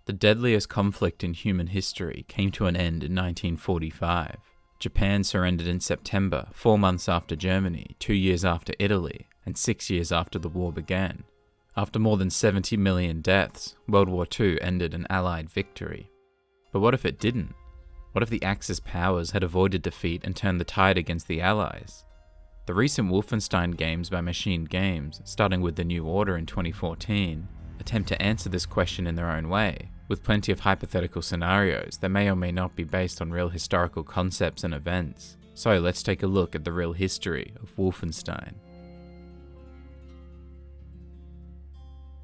The deadliest conflict in human history came to an end in 1945. Japan surrendered in September, 4 months after Germany, 2 years after Italy, and 6 years after the war began. After more than 70 million deaths, World War II ended an Allied victory. But what if it didn't? What if the Axis powers had avoided defeat and turned the tide against the Allies? The recent Wolfenstein games by Machine Games, starting with The New Order in 2014, attempt to answer this question in their own way, with plenty of hypothetical scenarios that may or may not be based on real historical concepts and events. So let's take a look at the real history of Wolfenstein.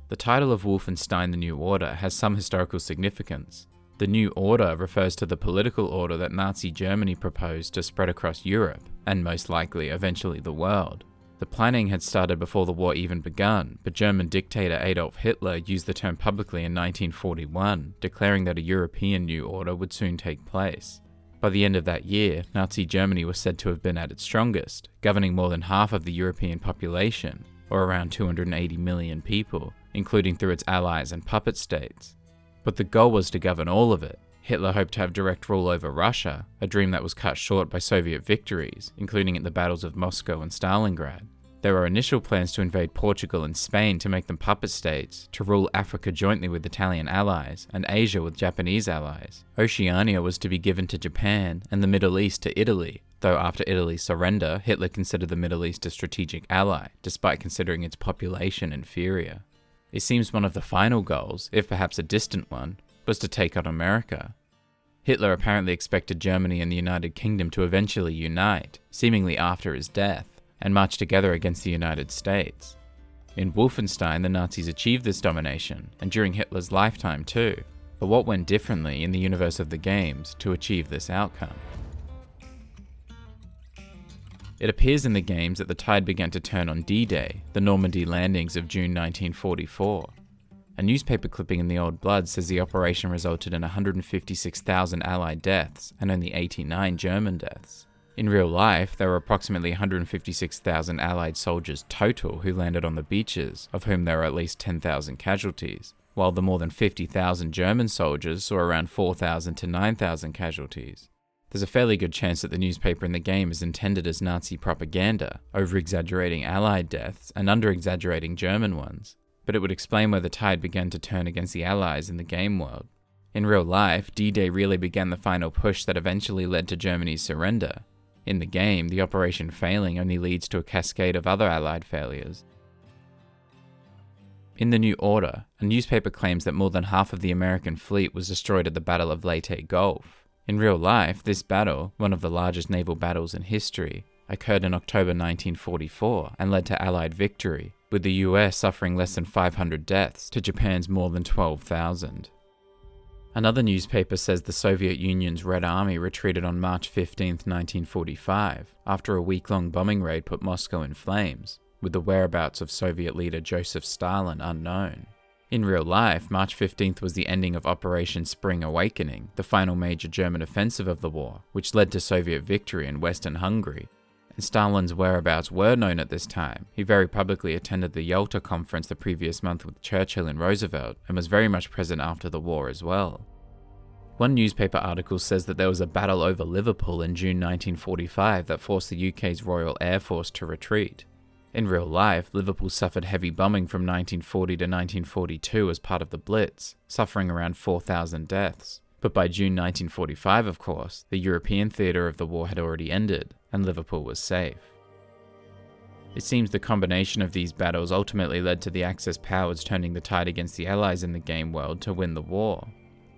The title of Wolfenstein: The New Order has some historical significance. The New Order refers to the political order that Nazi Germany proposed to spread across Europe, and most likely eventually the world. The planning had started before the war even begun, but German dictator Adolf Hitler used the term publicly in 1941, declaring that a European New Order would soon take place. By the end of that year, Nazi Germany was said to have been at its strongest, governing more than half of the European population, or around 280 million people, including through its allies and puppet states. But the goal was to govern all of it. Hitler hoped to have direct rule over Russia, a dream that was cut short by Soviet victories, including at the battles of Moscow and Stalingrad. There were initial plans to invade Portugal and Spain to make them puppet states, to rule Africa jointly with Italian allies, and Asia with Japanese allies. Oceania was to be given to Japan, and the Middle East to Italy, though after Italy's surrender, Hitler considered the Middle East a strategic ally, despite considering its population inferior. It seems one of the final goals, if perhaps a distant one, was to take on America. Hitler apparently expected Germany and the United Kingdom to eventually unite, seemingly after his death, and march together against the United States. In Wolfenstein, the Nazis achieved this domination, and during Hitler's lifetime too. But what went differently in the universe of the games to achieve this outcome? It appears in the games that the tide began to turn on D-Day, the Normandy landings of June 1944. A newspaper clipping in the Old Blood says the operation resulted in 156,000 Allied deaths and only 89 German deaths. In real life, there were approximately 156,000 Allied soldiers total who landed on the beaches, of whom there were at least 10,000 casualties, while the more than 50,000 German soldiers saw around 4,000 to 9,000 casualties. There's a fairly good chance that the newspaper in the game is intended as Nazi propaganda, over-exaggerating Allied deaths and under-exaggerating German ones, but it would explain where the tide began to turn against the Allies in the game world. In real life, D-Day really began the final push that eventually led to Germany's surrender. In the game, the operation failing only leads to a cascade of other Allied failures. In The New Order, a newspaper claims that more than half of the American fleet was destroyed at the Battle of Leyte Gulf. In real life, this battle, one of the largest naval battles in history, occurred in October 1944 and led to Allied victory, with the US suffering less than 500 deaths to Japan's more than 12,000. Another newspaper says the Soviet Union's Red Army retreated on March 15, 1945, after a week-long bombing raid put Moscow in flames, with the whereabouts of Soviet leader Joseph Stalin unknown. In real life, March 15th was the ending of Operation Spring Awakening, the final major German offensive of the war, which led to Soviet victory in Western Hungary. And Stalin's whereabouts were known at this time. He very publicly attended the Yalta Conference the previous month with Churchill and Roosevelt, and was very much present after the war as well. One newspaper article says that there was a battle over Liverpool in June 1945 that forced the UK's Royal Air Force to retreat. In real life, Liverpool suffered heavy bombing from 1940 to 1942 as part of the Blitz, suffering around 4,000 deaths. But by June 1945, of course, the European theatre of the war had already ended, and Liverpool was safe. It seems the combination of these battles ultimately led to the Axis powers turning the tide against the Allies in the game world to win the war.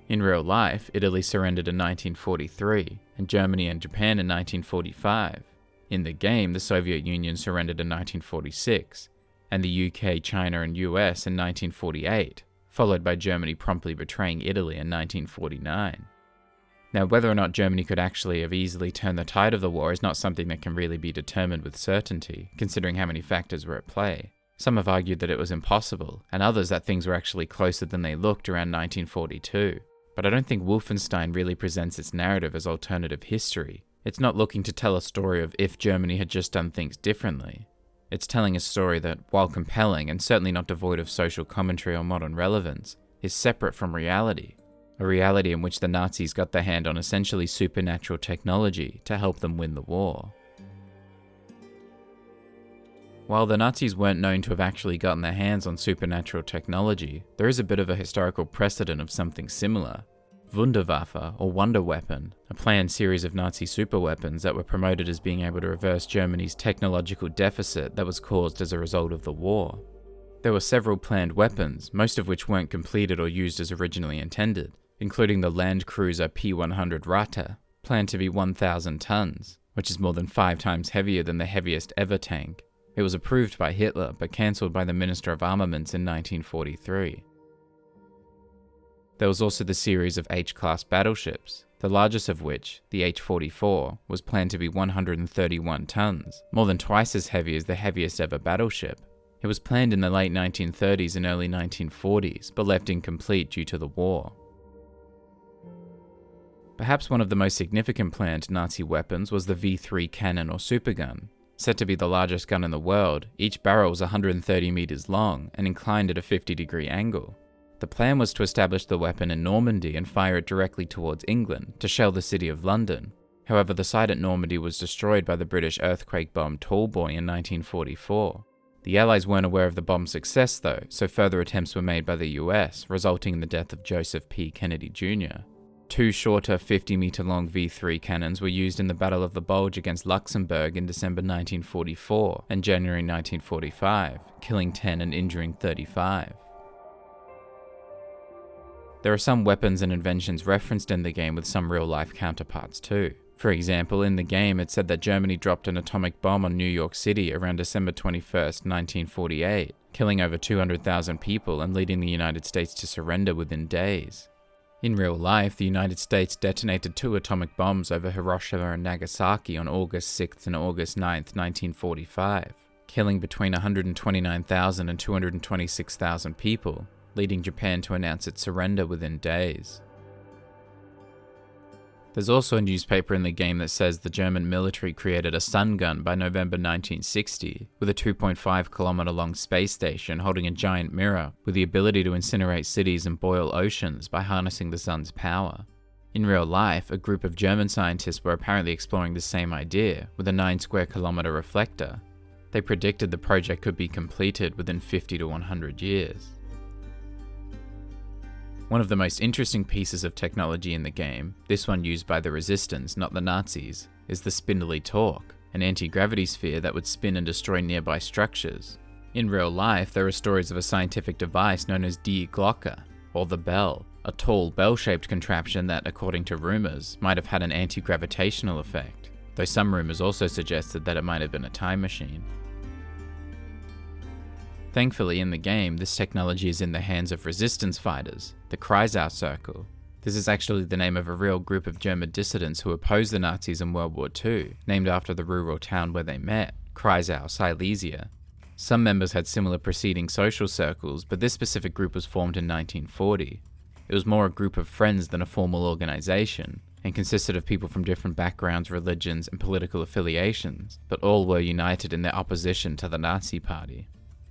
In real life, Italy surrendered in 1943, and Germany and Japan in 1945. In the game, the Soviet Union surrendered in 1946, and the UK, China, and US in 1948. Followed by Germany promptly betraying Italy in 1949. Now, whether or not Germany could actually have easily turned the tide of the war is not something that can really be determined with certainty, considering how many factors were at play. Some have argued that it was impossible, and others that things were actually closer than they looked around 1942. But I don't think Wolfenstein really presents its narrative as alternative history. It's not looking to tell a story of if Germany had just done things differently. It's telling a story that, while compelling and certainly not devoid of social commentary or modern relevance, is separate from reality, a reality in which the Nazis got their hand on essentially supernatural technology to help them win the war. While the Nazis weren't known to have actually gotten their hands on supernatural technology, there is a bit of a historical precedent of something similar. Wunderwaffe, or Wonder Weapon, a planned series of Nazi superweapons that were promoted as being able to reverse Germany's technological deficit that was caused as a result of the war. There were several planned weapons, most of which weren't completed or used as originally intended, including the Land Cruiser P-100 Ratte, planned to be 1,000 tons, which is more than 5 times heavier than the heaviest ever tank. It was approved by Hitler, but cancelled by the Minister of Armaments in 1943. There was also the series of H-class battleships, the largest of which, the H-44, was planned to be 131 tons, more than twice as heavy as the heaviest ever battleship. It was planned in the late 1930s and early 1940s, but left incomplete due to the war. Perhaps one of the most significant planned Nazi weapons was the V3 cannon or supergun. Said to be the largest gun in the world, each barrel was 130 meters long and inclined at a 50-degree angle. The plan was to establish the weapon in Normandy and fire it directly towards England to shell the city of London. However, the site at Normandy was destroyed by the British earthquake bomb Tallboy in 1944. The Allies weren't aware of the bomb's success though, so further attempts were made by the US, resulting in the death of Joseph P. Kennedy Jr. 2 shorter 50-meter-long V3 cannons were used in the Battle of the Bulge against Luxembourg in December 1944 and January 1945, killing 10 and injuring 35. There are some weapons and inventions referenced in the game with some real-life counterparts too. For example, in the game it said that Germany dropped an atomic bomb on New York City around December 21st, 1948, killing over 200,000 people and leading the United States to surrender within days. In real life, the United States detonated 2 atomic bombs over Hiroshima and Nagasaki on August 6th and August 9th, 1945, killing between 129,000 and 226,000 people, leading Japan to announce its surrender within days. There's also a newspaper in the game that says the German military created a sun gun by November 1960, with a 2.5-kilometer long space station holding a giant mirror with the ability to incinerate cities and boil oceans by harnessing the sun's power. In real life, a group of German scientists were apparently exploring the same idea with a 9-square-kilometer reflector. They predicted the project could be completed within 50 to 100 years. One of the most interesting pieces of technology in the game, this one used by the Resistance, not the Nazis, is the Spindly Torque, an anti-gravity sphere that would spin and destroy nearby structures. In real life, there are stories of a scientific device known as Die Glocke, or the bell, a tall bell-shaped contraption that, according to rumours, might have had an anti-gravitational effect, though some rumours also suggested that it might have been a time machine. Thankfully, in the game, this technology is in the hands of resistance fighters, the Kreisau Circle. This is actually the name of a real group of German dissidents who opposed the Nazis in World War II, named after the rural town where they met, Kreisau, Silesia. Some members had similar preceding social circles, but this specific group was formed in 1940. It was more a group of friends than a formal organization, and consisted of people from different backgrounds, religions, and political affiliations, but all were united in their opposition to the Nazi Party.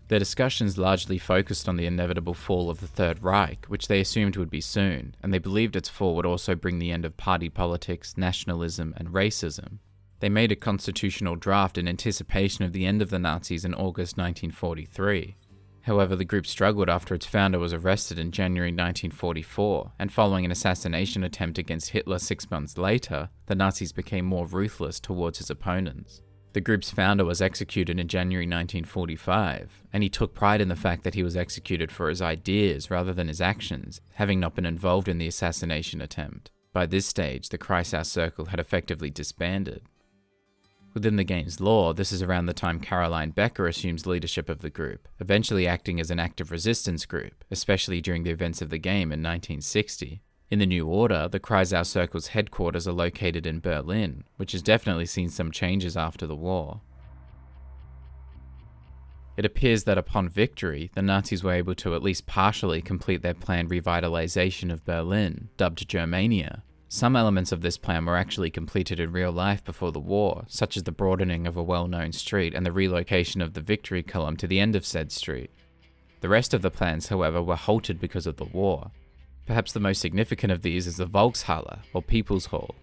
Their discussions largely focused on the inevitable fall of the Third Reich, which they assumed would be soon, and they believed its fall would also bring the end of party politics, nationalism, and racism. They made a constitutional draft in anticipation of the end of the Nazis in August 1943. However, the group struggled after its founder was arrested in January 1944, and following an assassination attempt against Hitler 6 months later, the Nazis became more ruthless towards his opponents. The group's founder was executed in January 1945, and he took pride in the fact that he was executed for his ideas rather than his actions, having not been involved in the assassination attempt. By this stage, the Kreisau Circle had effectively disbanded. Within the game's lore, this is around the time Caroline Becker assumes leadership of the group, eventually acting as an active resistance group, especially during the events of the game in 1960. In the New Order, the Kreisau Circle's headquarters are located in Berlin, which has definitely seen some changes after the war. It appears that upon victory, the Nazis were able to at least partially complete their planned revitalization of Berlin, dubbed Germania. Some elements of this plan were actually completed in real life before the war, such as the broadening of a well-known street and the relocation of the Victory Column to the end of said street. The rest of the plans, however, were halted because of the war. Perhaps the most significant of these is the Volkshalle, or People's Hall,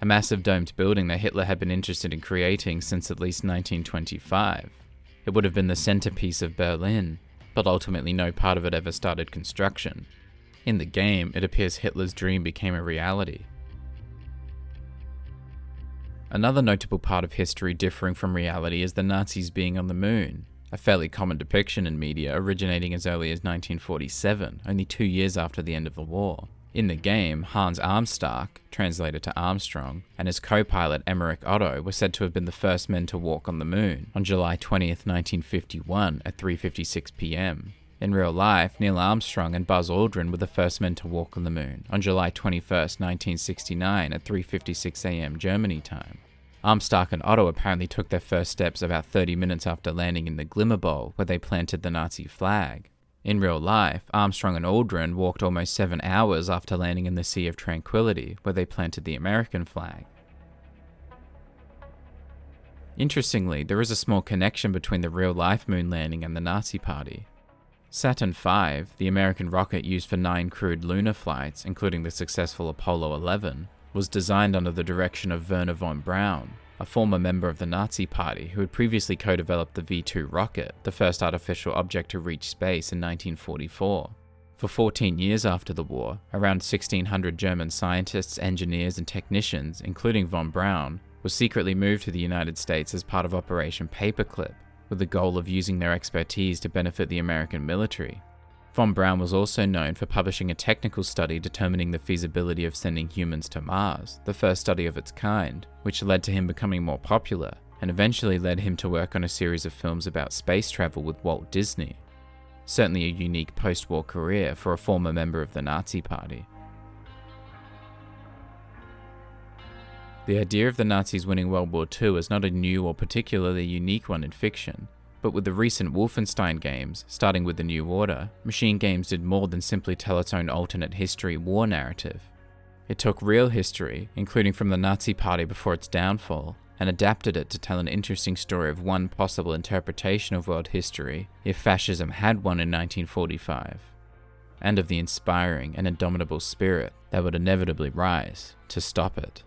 a massive domed building that Hitler had been interested in creating since at least 1925. It would have been the centerpiece of Berlin, but ultimately no part of it ever started construction. In the game, it appears Hitler's dream became a reality. Another notable part of history differing from reality is the Nazis being on the moon, a fairly common depiction in media originating as early as 1947, only 2 years after the end of the war. In the game, Hans Armstark, translated to Armstrong, and his co-pilot Emmerich Otto were said to have been the first men to walk on the moon on July 20th, 1951 at 3:56 p.m. In real life, Neil Armstrong and Buzz Aldrin were the first men to walk on the moon on July 21st, 1969 at 3:56 a.m. Germany time. Armstark and Otto apparently took their first steps about 30 minutes after landing in the Glimmer Bowl, where they planted the Nazi flag. In real life, Armstrong and Aldrin walked almost 7 hours after landing in the Sea of Tranquility, where they planted the American flag. Interestingly, there is a small connection between the real-life moon landing and the Nazi Party. Saturn V, the American rocket used for 9 crewed lunar flights, including the successful Apollo 11, was designed under the direction of Wernher von Braun, a former member of the Nazi Party who had previously co-developed the V-2 rocket, the first artificial object to reach space in 1944. For 14 years after the war, around 1,600 German scientists, engineers, and technicians, including von Braun, were secretly moved to the United States as part of Operation Paperclip, with the goal of using their expertise to benefit the American military. Von Braun was also known for publishing a technical study determining the feasibility of sending humans to Mars, the first study of its kind, which led to him becoming more popular, and eventually led him to work on a series of films about space travel with Walt Disney. Certainly a unique post-war career for a former member of the Nazi Party. The idea of the Nazis winning World War II is not a new or particularly unique one in fiction. But with the recent Wolfenstein games, starting with The New Order, Machine Games did more than simply tell its own alternate history war narrative. It took real history, including from the Nazi Party before its downfall, and adapted it to tell an interesting story of one possible interpretation of world history if fascism had won in 1945, and of the inspiring and indomitable spirit that would inevitably rise to stop it.